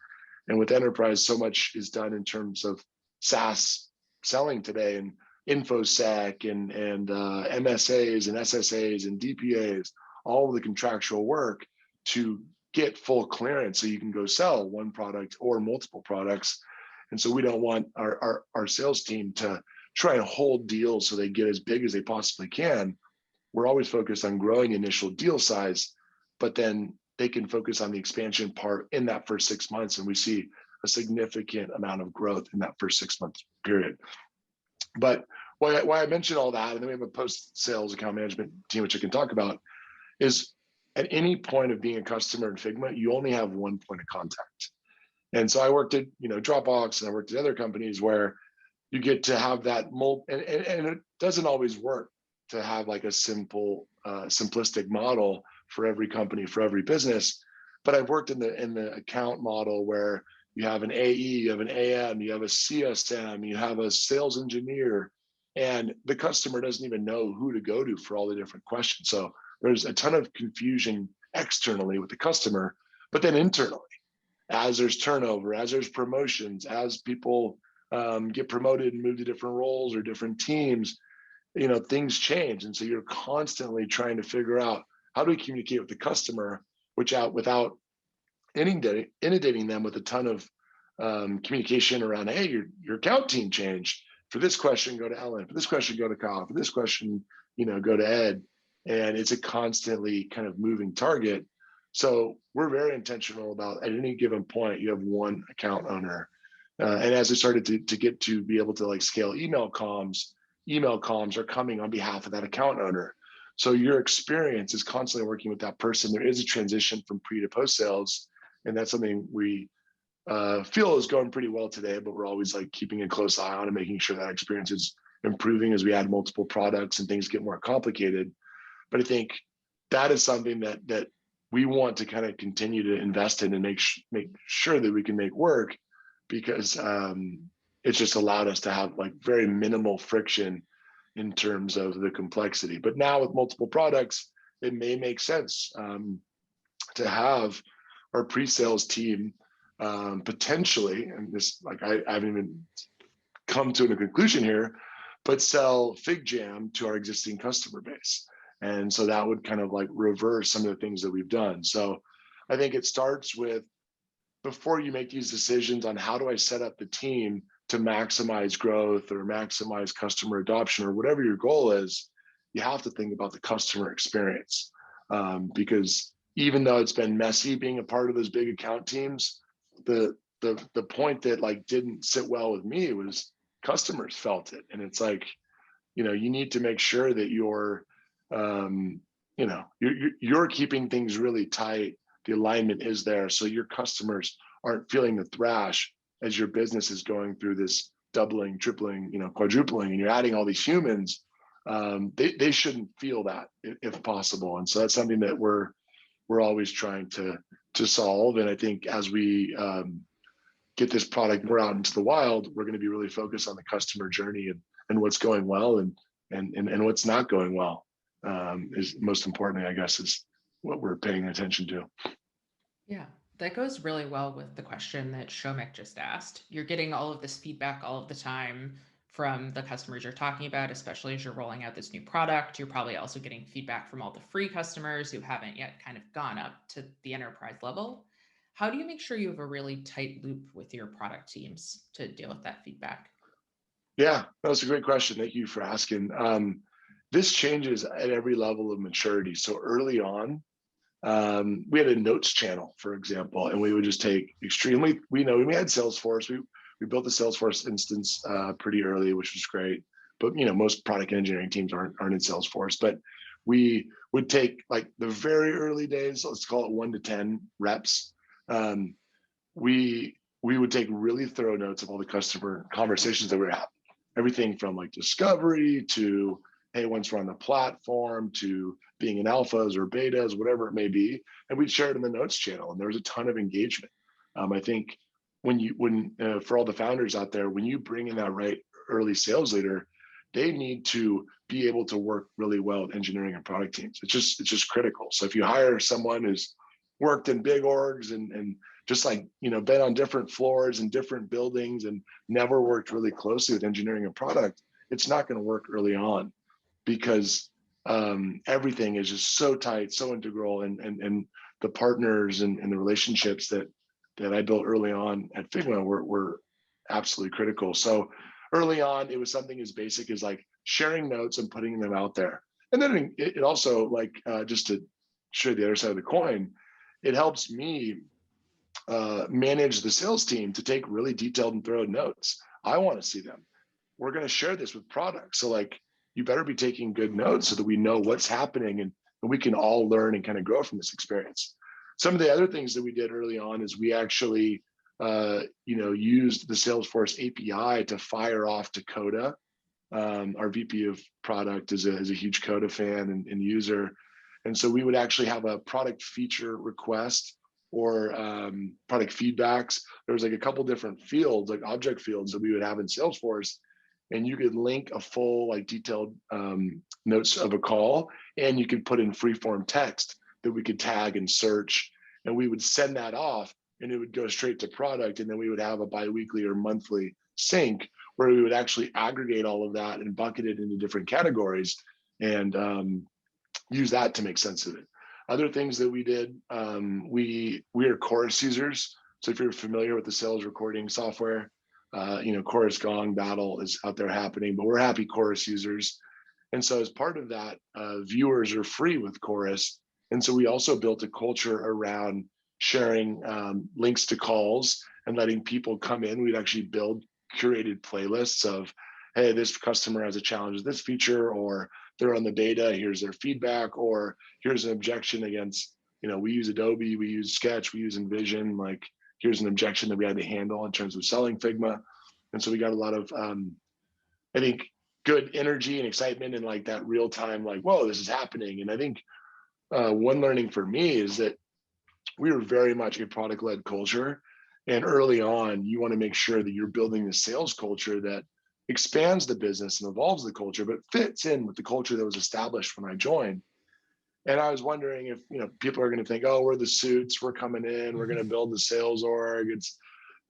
B: And with enterprise, so much is done in terms of SaaS selling today and InfoSec and MSAs and SSAs and DPAs, all of the contractual work to get full clearance so you can go sell one product or multiple products. And so we don't want our sales team to try and hold deals so they get as big as they possibly can. We're always focused on growing initial deal size, but then they can focus on the expansion part in that first 6 months. And we see a significant amount of growth in that first 6-month period. But why I mentioned all that, and then we have a post-sales account management team, which I can talk about, is at any point of being a customer in Figma, you only have one point of contact. And so I worked at Dropbox and I worked at other companies where you get to have that and it doesn't always work to have like a simplistic model for every company, for every business. But I've worked in the account model where you have an AE, you have an AM, you have a CSM, you have a sales engineer, and the customer doesn't even know who to go to for all the different questions. So there's a ton of confusion externally with the customer, but then internally, as there's turnover, as there's promotions, as people get promoted and move to different roles or different teams, things change. And so you're constantly trying to figure out how do we communicate with the customer, without inundating them with a ton of communication around, hey, your account team changed. For this question, go to Ellen. For this question, go to Kyle. For this question, go to Ed. And it's a constantly kind of moving target. So we're very intentional about at any given point, you have one account owner. And as it started to get to be able to like scale email comms are coming on behalf of that account owner. So your experience is constantly working with that person. There is a transition from pre to post sales. And that's something we feel is going pretty well today, but we're always like keeping a close eye on and making sure that experience is improving as we add multiple products and things get more complicated. But I think that is something that we want to kind of continue to invest in and make sure that we can make work, because it's just allowed us to have like very minimal friction in terms of the complexity. But now with multiple products, it may make sense to have our pre-sales team potentially, and this, like, I haven't even come to a conclusion here, but sell FigJam to our existing customer base. And so that would kind of like reverse some of the things that we've done. So I think it starts with, before you make these decisions on how do I set up the team to maximize growth or maximize customer adoption or whatever your goal is, you have to think about the customer experience. Because even though it's been messy being a part of those big account teams, the point that like didn't sit well with me was customers felt it. And it's like, you know, you need to make sure that you're keeping things really tight. The alignment is there, so your customers aren't feeling the thrash as your business is going through this doubling, tripling, quadrupling, and you're adding all these humans. They shouldn't feel that if possible. And so that's something that we're always trying to solve. And I think as we get this product more out into the wild, we're going to be really focused on the customer journey and what's going well and what's not going well. Is most importantly, I guess, is what we're paying attention to.
A: Yeah, that goes really well with the question that Shomik just asked. You're getting all of this feedback all of the time from the customers you're talking about, especially as you're rolling out this new product. You're probably also getting feedback from all the free customers who haven't yet kind of gone up to the enterprise level. How do you make sure you have a really tight loop with your product teams to deal with that feedback?
B: Yeah, that's a great question. Thank you for asking. This changes at every level of maturity. So early on, we had a notes channel, for example, and we would just take we had Salesforce. We built the Salesforce instance pretty early, which was great. But most product engineering teams aren't in Salesforce. But we would take like the very early days, let's call it 1 to 10 reps. We would take really thorough notes of all the customer conversations that we were having. Everything from like discovery to, hey, once we're on the platform, to being in alphas or betas, whatever it may be, and we'd share it in the notes channel, and there was a ton of engagement. I think when for all the founders out there, when you bring in that right early sales leader, they need to be able to work really well with engineering and product teams. It's just critical. So if you hire someone who's worked in big orgs and just like been on different floors and different buildings and never worked really closely with engineering and product, it's not going to work early on, because everything is just so tight, so integral, and the partners and the relationships that I built early on at Figma were absolutely critical. So early on, it was something as basic as like sharing notes and putting them out there. And then it also, like, just to show the other side of the coin, it helps me manage the sales team to take really detailed and thorough notes. I want to see them. We're going to share this with products. So like, you better be taking good notes so that we know what's happening and we can all learn and kind of grow from this experience. Some of the other things that we did early on is we actually, used the Salesforce API to fire off to Coda. Our VP of product is a huge Coda fan and user. And so we would actually have a product feature request or product feedbacks. There was like a couple different fields, like object fields that we would have in Salesforce. And you could link a full, like, detailed notes of a call, and you could put in free-form text that we could tag and search, and we would send that off, and it would go straight to product, and then we would have a biweekly or monthly sync where we would actually aggregate all of that and bucket it into different categories and use that to make sense of it. Other things that we did, we are Chorus users. So if you're familiar with the sales recording software, Chorus Gong battle is out there happening, but we're happy Chorus users. And so as part of that, viewers are free with Chorus. And so we also built a culture around sharing links to calls and letting people come in. We'd actually build curated playlists of, hey, this customer has a challenge with this feature, or they're on the beta, here's their feedback, or here's an objection against, we use Adobe, we use Sketch, we use InVision, like, here's an objection that we had to handle in terms of selling Figma. And so we got a lot of, I think, good energy and excitement and like that real time, like, whoa, this is happening. And I think one learning for me is that we were very much a product led culture. And early on, you want to make sure that you're building the sales culture that expands the business and evolves the culture, but fits in with the culture that was established when I joined. And I was wondering if, people are going to think, oh, we're the suits, we're coming in, we're going to build the sales org. It's,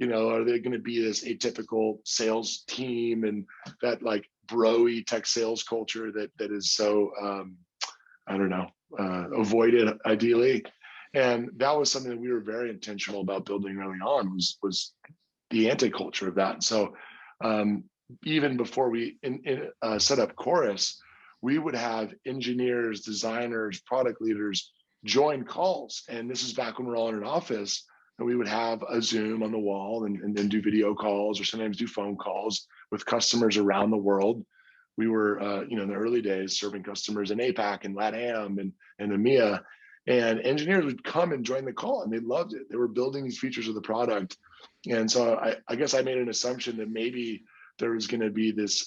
B: are they going to be this atypical sales team and that like bro-y tech sales culture that is so, I don't know, avoided ideally. And that was something that we were very intentional about building early on was the anti-culture of that. And so even before we set up Chorus, we would have engineers, designers, product leaders join calls. And this is back when we were all in an office, and we would have a Zoom on the wall and then do video calls or sometimes do phone calls with customers around the world. We were, in the early days, serving customers in APAC and LATAM and EMEA. And engineers would come and join the call, and they loved it. They were building these features of the product. And so I guess I made an assumption that maybe there was going to be this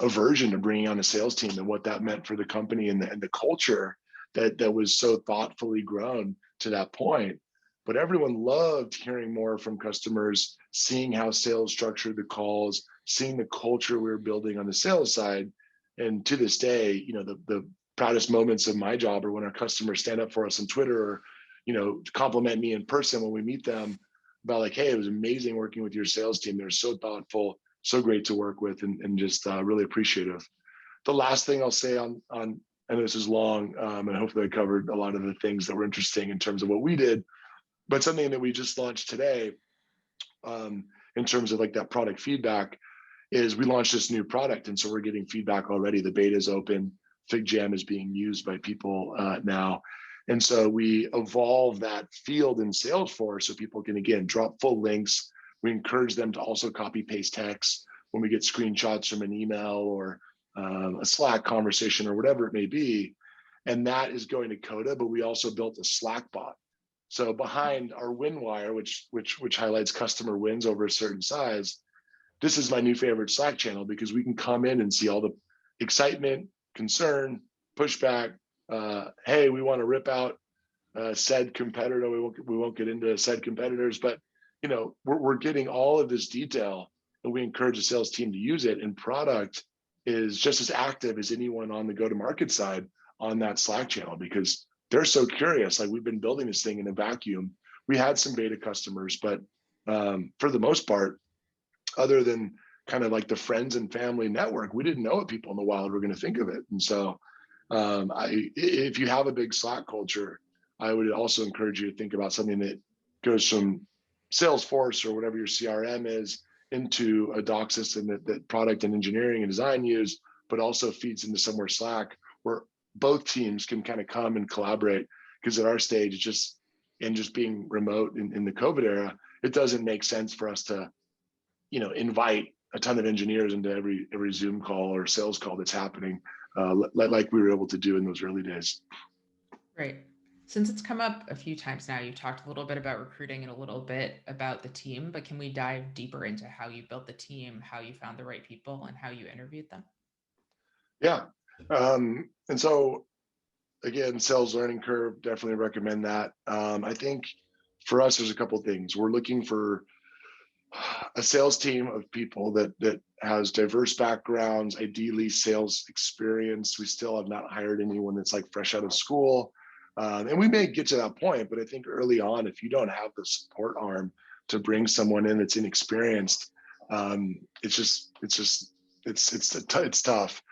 B: aversion to bringing on a sales team and what that meant for the company and the culture that was so thoughtfully grown to that point. But everyone loved hearing more from customers, seeing how sales structured the calls, seeing the culture we were building on the sales side. And to this day, the proudest moments of my job are when our customers stand up for us on Twitter or, compliment me in person when we meet them about like, hey, it was amazing working with your sales team. They're so thoughtful, so great to work with, and just really appreciative. The last thing I'll say on I know this is long, and hopefully I covered a lot of the things that were interesting in terms of what we did, but something that we just launched today in terms of like that product feedback is we launched this new product. And so we're getting feedback already. The beta is open. FigJam is being used by people now. And so we evolve that field in Salesforce so people can, again, drop full links. We encourage them to also copy paste text when we get screenshots from an email or a Slack conversation or whatever it may be. And that is going to Coda, but we also built a Slack bot. So behind our win wire, which highlights customer wins over a certain size, this is my new favorite Slack channel because we can come in and see all the excitement, concern, pushback. Hey, we want to rip out said competitor. We won't get into said competitors, but we're getting all of this detail, and we encourage the sales team to use it. And product is just as active as anyone on the go-to-market side on that Slack channel because they're so curious. Like, we've been building this thing in a vacuum. We had some beta customers, but for the most part, other than kind of like the friends and family network, we didn't know what people in the wild were going to think of it. And so if you have a big Slack culture, I would also encourage you to think about something that goes from Salesforce or whatever your CRM is into a doc system that product and engineering and design use, but also feeds into somewhere Slack where both teams can kind of come and collaborate. Because at our stage, just being remote in the COVID era, it doesn't make sense for us to, invite a ton of engineers into every Zoom call or sales call that's happening, like we were able to do in those early days.
A: Great. Since it's come up a few times now, you talked a little bit about recruiting and a little bit about the team, but can we dive deeper into how you built the team, how you found the right people, and how you interviewed them?
B: Yeah. And so, again, sales learning curve, definitely recommend that. I think for us, there's a couple of things. We're looking for a sales team of people that has diverse backgrounds, ideally sales experience. We still have not hired anyone that's like fresh out of school. And we may get to that point, but I think early on, if you don't have the support arm to bring someone in that's inexperienced, it's tough.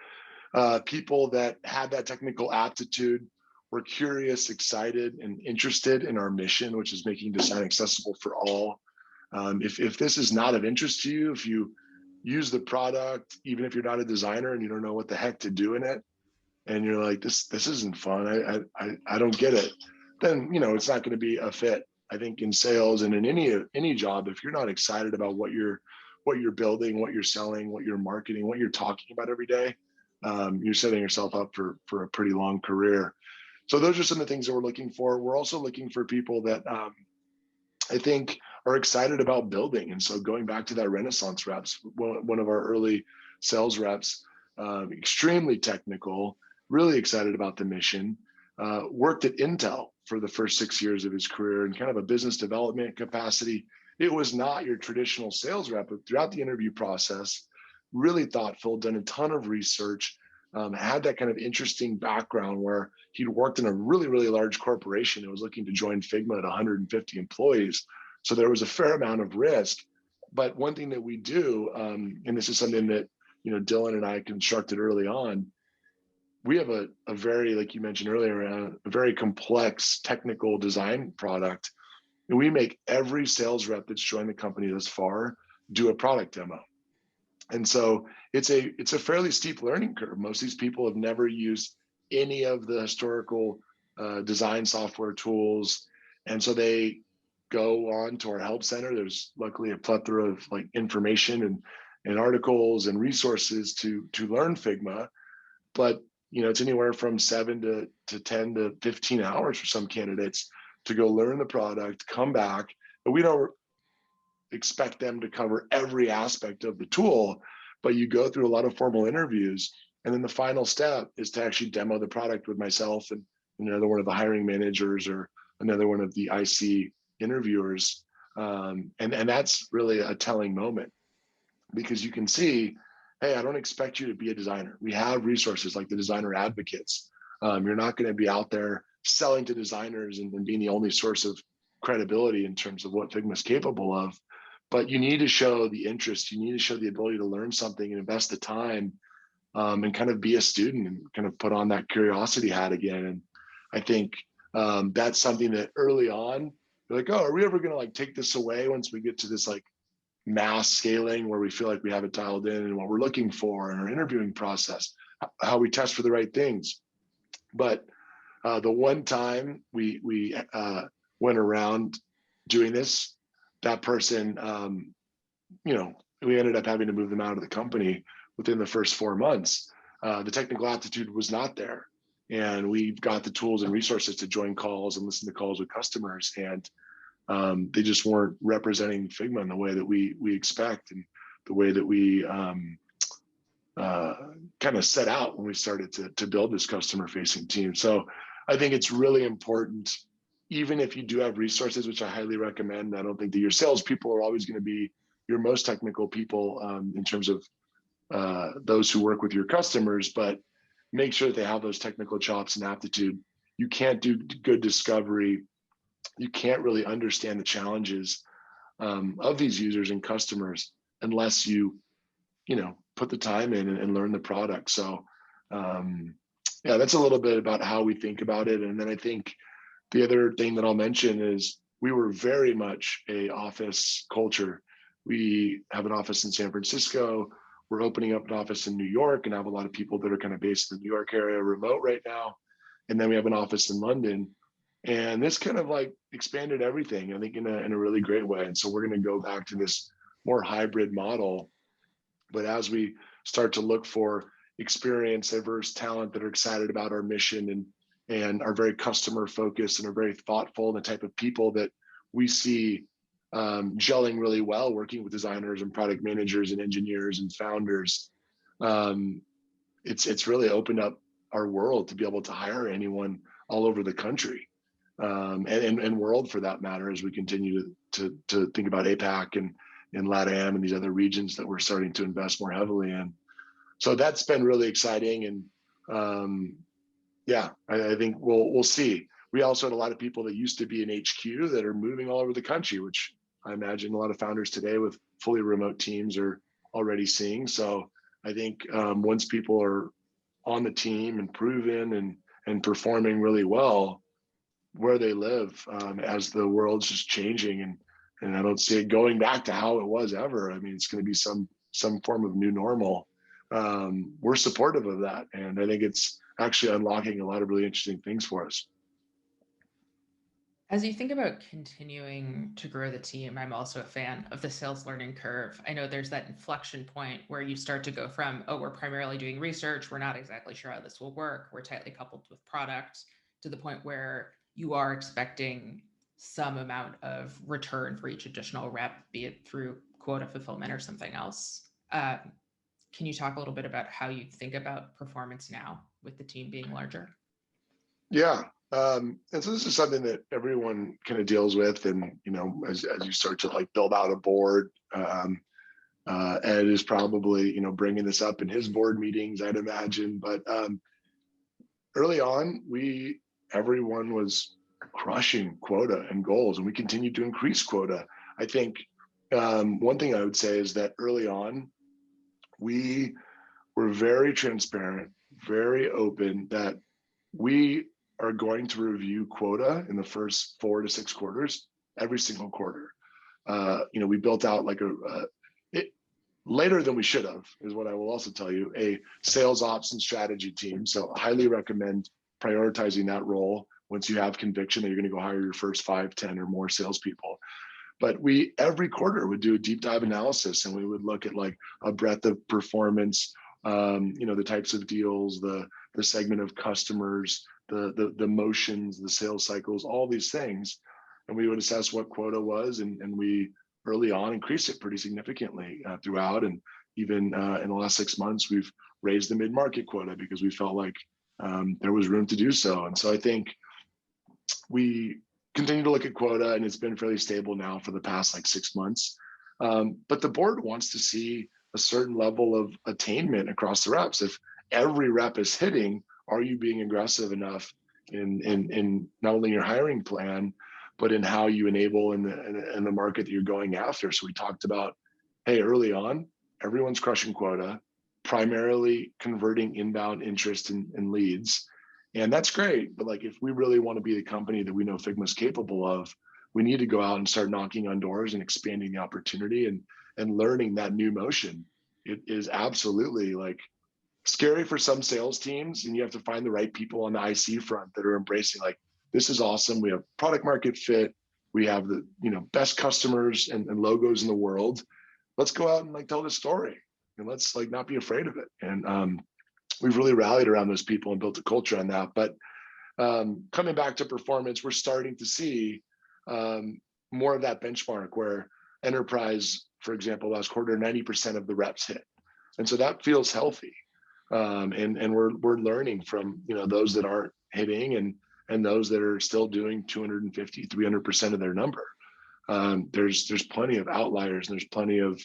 B: People that had that technical aptitude were curious, excited, and interested in our mission, which is making design accessible for all. If this is not of interest to you, if you use the product, even if you're not a designer and you don't know what the heck to do in it, and you're like, this isn't fun, I don't get it, then it's not going to be a fit. I think in sales and in any job, if you're not excited about what you're building, what you're selling, what you're marketing, what you're talking about every day, you're setting yourself up for a pretty long career. So those are some of the things that we're looking for. We're also looking for people that I think are excited about building. And so going back to that Renaissance reps, one of our early sales reps, extremely technical, really excited about the mission. Worked at Intel for the first 6 years of his career in kind of a business development capacity. It was not your traditional sales rep, but throughout the interview process, really thoughtful, done a ton of research, had that kind of interesting background where he'd worked in a really, really large corporation and was looking to join Figma at 150 employees. So there was a fair amount of risk. But one thing that we do, and this is something that Dylan and I constructed early on, we have a very, like you mentioned earlier, a very complex technical design product. And we make every sales rep that's joined the company thus far do a product demo. And so it's a fairly steep learning curve. Most of these people have never used any of the historical design software tools. And so they go on to our help center. There's luckily a plethora of like information and articles and resources to learn Figma. But it's anywhere from 7 to 10 to 15 hours for some candidates to go learn the product, come back. And we don't expect them to cover every aspect of the tool, but you go through a lot of formal interviews. And then the final step is to actually demo the product with myself and another one of the hiring managers or another one of the IC interviewers. And that's really a telling moment because you can see, hey, I don't expect you to be a designer. We have resources like the designer advocates. You're not going to be out there selling to designers and being the only source of credibility in terms of what Figma is capable of. But you need to show the interest. You need to show the ability to learn something and invest the time and kind of be a student and kind of put on that curiosity hat again. And I think that's something that early on, you're like, oh, are we ever going to like take this away once we get to this like mass scaling where we feel like we have it dialed in and what we're looking for in our interviewing process, how we test for the right things. But the one time we went around doing this, that person, we ended up having to move them out of the company within the first 4 months. The technical aptitude was not there. And we've got the tools and resources to join calls and listen to calls with customers. And they just weren't representing Figma in the way that we expect and the way that we kind of set out when we started to build this customer facing team. So I think it's really important, even if you do have resources, which I highly recommend. I don't think that your salespeople are always going to be your most technical people in terms of those who work with your customers, but make sure that they have those technical chops and aptitude. You can't do good discovery. You can't really understand the challenges of these users and customers unless you put the time in and learn the product. So yeah, that's a little bit about how we think about it. And then I think the other thing that I'll mention is we were very much a office culture. We have an office in San Francisco. We're opening up an office in New York and have a lot of people that are kind of based in the New York area remote right now. And then we have an office in London. And this kind of like expanded everything, I think, in a really great way. And so we're going to go back to this more hybrid model. But as we start to look for experienced, diverse talent that are excited about our mission and are very customer focused and are very thoughtful, and the type of people that we see gelling really well, working with designers and product managers and engineers and founders, it's really opened up our world to be able to hire anyone all over the country and world for that matter, as we continue to think about APAC and LATAM and these other regions that we're starting to invest more heavily in. So that's been really exciting. And yeah, I think we'll see. We also had a lot of people that used to be in HQ that are moving all over the country, which I imagine a lot of founders today with fully remote teams are already seeing. So I think once people are on the team and proven and performing really well where they live, as the world's just changing and I don't see it going back to how it was ever. I mean, it's going to be some form of new normal. We're supportive of that. And I think it's actually unlocking a lot of really interesting things for us.
A: As you think about continuing to grow the team, I'm also a fan of the sales learning curve. I know there's that inflection point where you start to go from, oh, we're primarily doing research, we're not exactly sure how this will work, we're tightly coupled with product, to the point where you are expecting some amount of return for each additional rep, be it through quota fulfillment or something else. Can can you talk a little bit about how you think about performance now with the team being larger?
B: Yeah. And so this is something that everyone kind of deals with. And, as you start to like build out a board, Ed is probably, bringing this up in his board meetings, I'd imagine. But early on, everyone was crushing quota and goals, and we continued to increase quota. I think one thing I would say is that early on, we were very transparent, very open that we are going to review quota in the first 4 to 6 quarters, every single quarter. We built out like later than we should have, is what I will also tell you, a sales ops and strategy team. So highly recommend prioritizing that role once you have conviction that you're going to go hire your first 5, 10 or more salespeople. But we every quarter would do a deep dive analysis, and we would look at like a breadth of performance, the types of deals, the segment of customers, the motions, the sales cycles, all these things. And we would assess what quota was, and we early on increased it pretty significantly throughout. And even in the last 6 months, we've raised the mid-market quota because we felt like there was room to do so. And so I think we continue to look at quota, and it's been fairly stable now for the past like 6 months. But the board wants to see a certain level of attainment across the reps. If every rep is hitting, are you being aggressive enough in not only your hiring plan, but in how you enable in the market that you're going after? So we talked about, hey, early on, everyone's crushing quota, primarily converting inbound interest and leads. And that's great. But like, if we really want to be the company that we know Figma is capable of, we need to go out and start knocking on doors and expanding the opportunity and learning that new motion. It is absolutely like scary for some sales teams, and you have to find the right people on the IC front that are embracing like, this is awesome. We have product market fit. We have the best customers and logos in the world. Let's go out and like tell the story, and let's like not be afraid of it. And we've really rallied around those people and built a culture on that. But coming back to performance, we're starting to see more of that benchmark where enterprise, for example, last quarter, 90% of the reps hit. And so that feels healthy. And we're learning from those that aren't hitting and those that are still doing 250, 300% of their number. There's plenty of outliers, and there's plenty of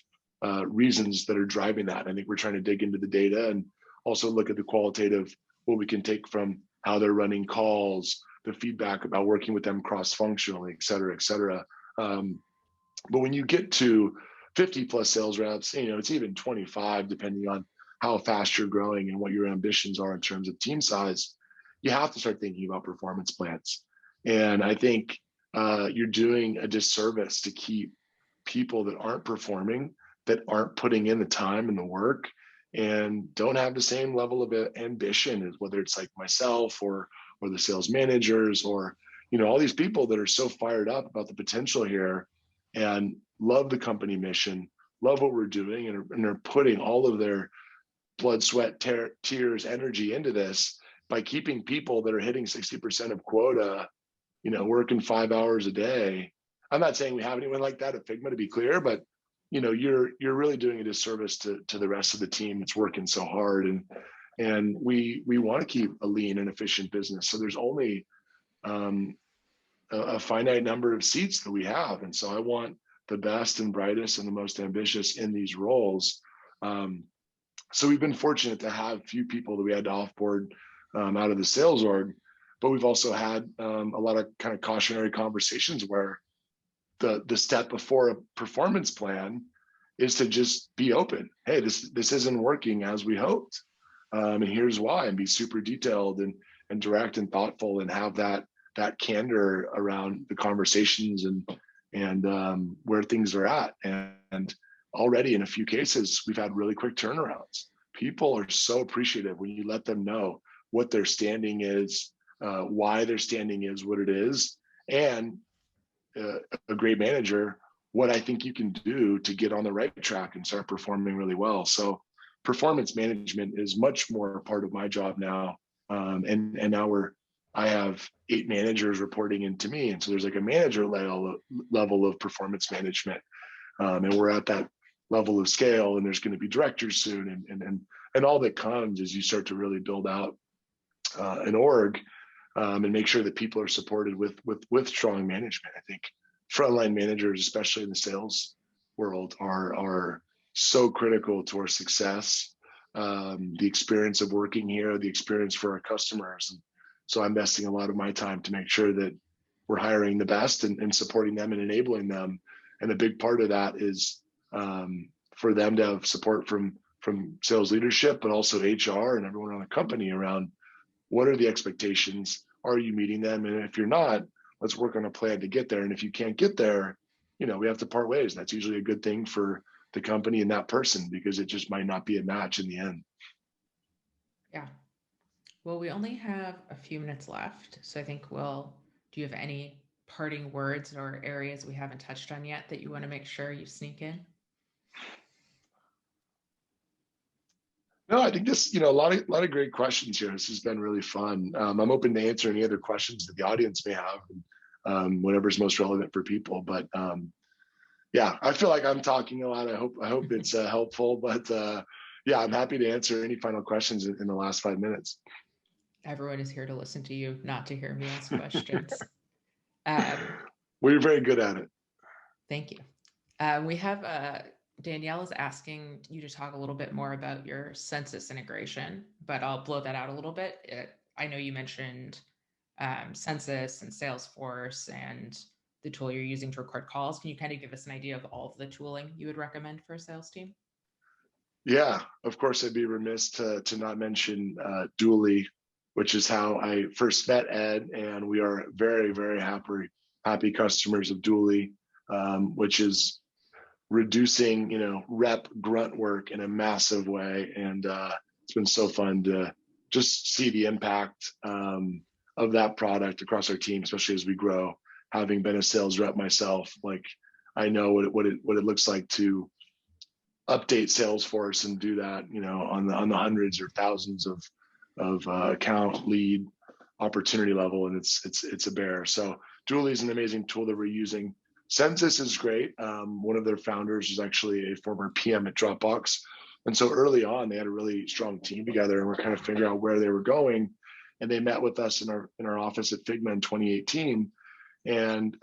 B: reasons that are driving that. I think we're trying to dig into the data and also look at the qualitative, what we can take from how they're running calls, the feedback about working with them cross-functionally, et cetera, et cetera. But when you get to 50 plus sales reps, it's even 25, depending on how fast you're growing and what your ambitions are in terms of team size, you have to start thinking about performance plans. And I think you're doing a disservice to keep people that aren't performing, that aren't putting in the time and the work, and don't have the same level of ambition as whether it's like myself or the sales managers or all these people that are so fired up about the potential here and love the company mission, love what we're doing, and are putting all of their blood, sweat, tears, energy into this by keeping people that are hitting 60% of quota, working 5 hours a day. I'm not saying we have anyone like that at Figma, to be clear, but you're really doing a disservice to the rest of the team that's working so hard. And we want to keep a lean and efficient business. So there's only a finite number of seats that we have. And so I want the best and brightest and the most ambitious in these roles. So we've been fortunate to have few people that we had to offboard out of the sales org, but we've also had a lot of kind of cautionary conversations where the step before a performance plan is to just be open. Hey, this isn't working as we hoped, and here's why, and be super detailed and direct and thoughtful, and have that candor around the conversations and where things are at. And already in a few cases, we've had really quick turnarounds. People are so appreciative when you let them know what their standing is, why their standing is what it is, and a great manager, what I think you can do to get on the right track and start performing really well. So performance management is much more a part of my job now. And now I have 8 managers reporting into me. And so there's like a manager level of performance management. And we're at that level of scale, and there's going to be directors soon, and all that comes as you start to really build out an org, and make sure that people are supported with strong management. I think frontline managers, especially in the sales world, are so critical to our success. The experience of working here, the experience for our customers. And so I'm investing a lot of my time to make sure that we're hiring the best and supporting them and enabling them. And a big part of that is for them to have support from sales leadership, but also HR and everyone on the company around what are the expectations? Are you meeting them? And if you're not, let's work on a plan to get there. And if you can't get there, we have to part ways. That's usually a good thing for the company and that person, because it just might not be a match in the end.
A: Yeah. Well, we only have a few minutes left. So I think, do you have any parting words or areas we haven't touched on yet that you want to make sure you sneak in?
B: No, I think this, a lot of great questions here. This has been really fun. I'm open to answer any other questions that the audience may have, whatever's most relevant for people. But yeah, I feel like I'm talking a lot. I hope it's helpful. But yeah, I'm happy to answer any final questions in the last 5 minutes.
A: Everyone is here to listen to you, not to hear me ask questions.
B: We're very good at it.
A: Thank you. We have Danielle is asking you to talk a little bit more about your census integration, but I'll blow that out a little bit. I know you mentioned census and Salesforce and the tool you're using to record calls. Can you kind of give us an idea of all of the tooling you would recommend for a sales team?
B: Yeah, of course, I'd be remiss to not mention Dually, which is how I first met Ed, and we are very, very happy customers of Dually, which is reducing, rep grunt work in a massive way. And it's been so fun to just see the impact of that product across our team, especially as we grow. Having been a sales rep myself, like I know what it looks like to update Salesforce and do that, on the hundreds or thousands of account lead opportunity level, and it's a bear. So Dually is an amazing tool that we're using. Census is great. One of their founders is actually a former PM at Dropbox. And so early on, they had a really strong team together, and we're kind of figuring out where they were going. And they met with us in our office at Figma in 2018. And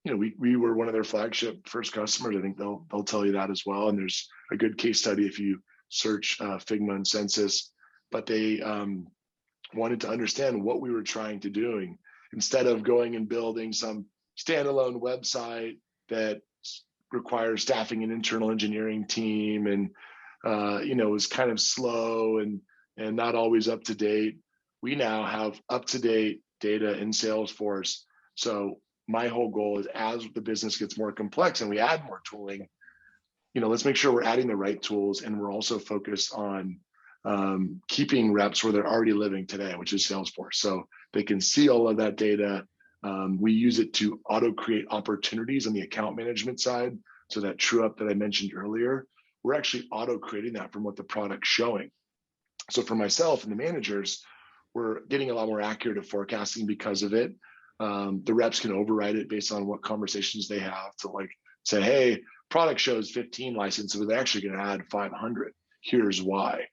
B: we were one of their flagship first customers. I think they'll tell you that as well. And there's a good case study if you search Figma and Census. But they wanted to understand what we were trying to do. Instead of going and building some standalone website that requires staffing an internal engineering team and was kind of slow and not always up to date. We now have up to date data in Salesforce. So my whole goal is, as the business gets more complex and we add more tooling, let's make sure we're adding the right tools, and we're also focused on keeping reps where they're already living today, which is Salesforce. So they can see all of that data. We use it to auto-create opportunities on the account management side. So that true up that I mentioned earlier, we're actually auto-creating that from what the product's showing. So for myself and the managers, we're getting a lot more accurate at forecasting because of it. The reps can override it based on what conversations they have to say, hey, product shows 15 licenses, but they're actually going to add 500. Here's why.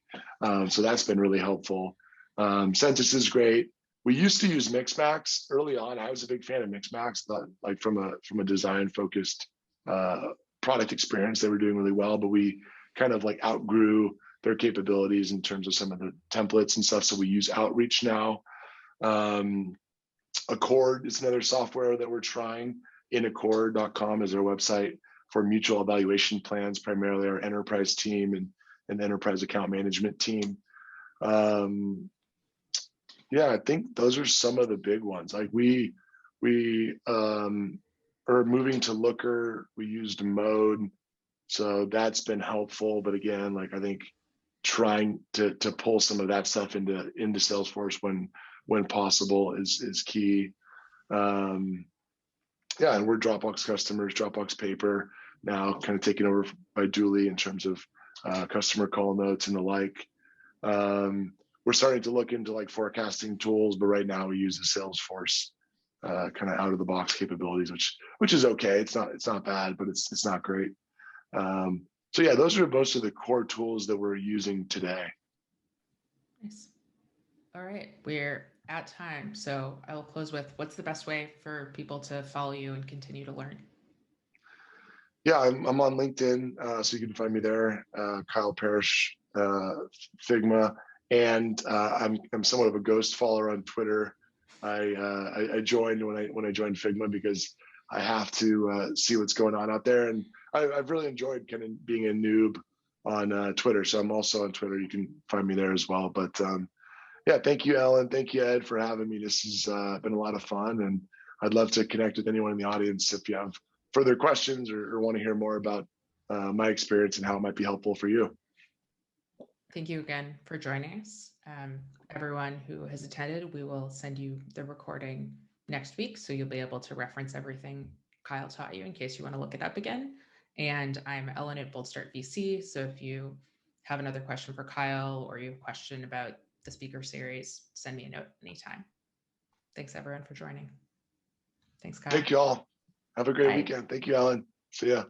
B: So that's been really helpful. Census is great. We used to use Mixmax early on. I was a big fan of Mixmax, but from a design focused product experience, they were doing really well, but we kind of outgrew their capabilities in terms of some of the templates and stuff. So we use Outreach now. Accord is another software that we're trying. Inaccord.com is our website for mutual evaluation plans, primarily our enterprise team and enterprise account management team. Yeah, I think those are some of the big ones. We are moving to Looker. We used Mode, so that's been helpful. But again, I think trying to pull some of that stuff into Salesforce when possible is key. Yeah, and we're Dropbox customers, Dropbox Paper now kind of taken over by Dually in terms of customer call notes and the like. We're starting to look into forecasting tools, but right now we use the Salesforce kind of out of the box capabilities, which is okay. It's not bad, but it's not great. So yeah, those are most of the core tools that we're using today.
A: Nice. All right, we're at time. So I will close with, what's the best way for people to follow you and continue to learn?
B: Yeah, I'm on LinkedIn, so you can find me there, Kyle Parrish, Figma, and I'm somewhat of a ghost follower on Twitter. I joined when I joined Figma because I have to see what's going on out there, and I've really enjoyed kind of being a noob on Twitter. So I'm also on Twitter. You can find me there as well. But yeah, thank you, Ellen. Thank you, Ed, for having me. This has been a lot of fun, and I'd love to connect with anyone in the audience if you have further questions or want to hear more about my experience and how it might be helpful for you.
A: Thank you again for joining us. Everyone who has attended, we will send you the recording next week, so you'll be able to reference everything Kyle taught you in case you want to look it up again. And I'm Ellen at BoldStart VC. So if you have another question for Kyle or you have a question about the speaker series, send me a note anytime. Thanks everyone for joining. Thanks, Kyle.
B: Thank you all. Have a great
A: Bye.
B: weekend. Thank you, Ellen. See ya.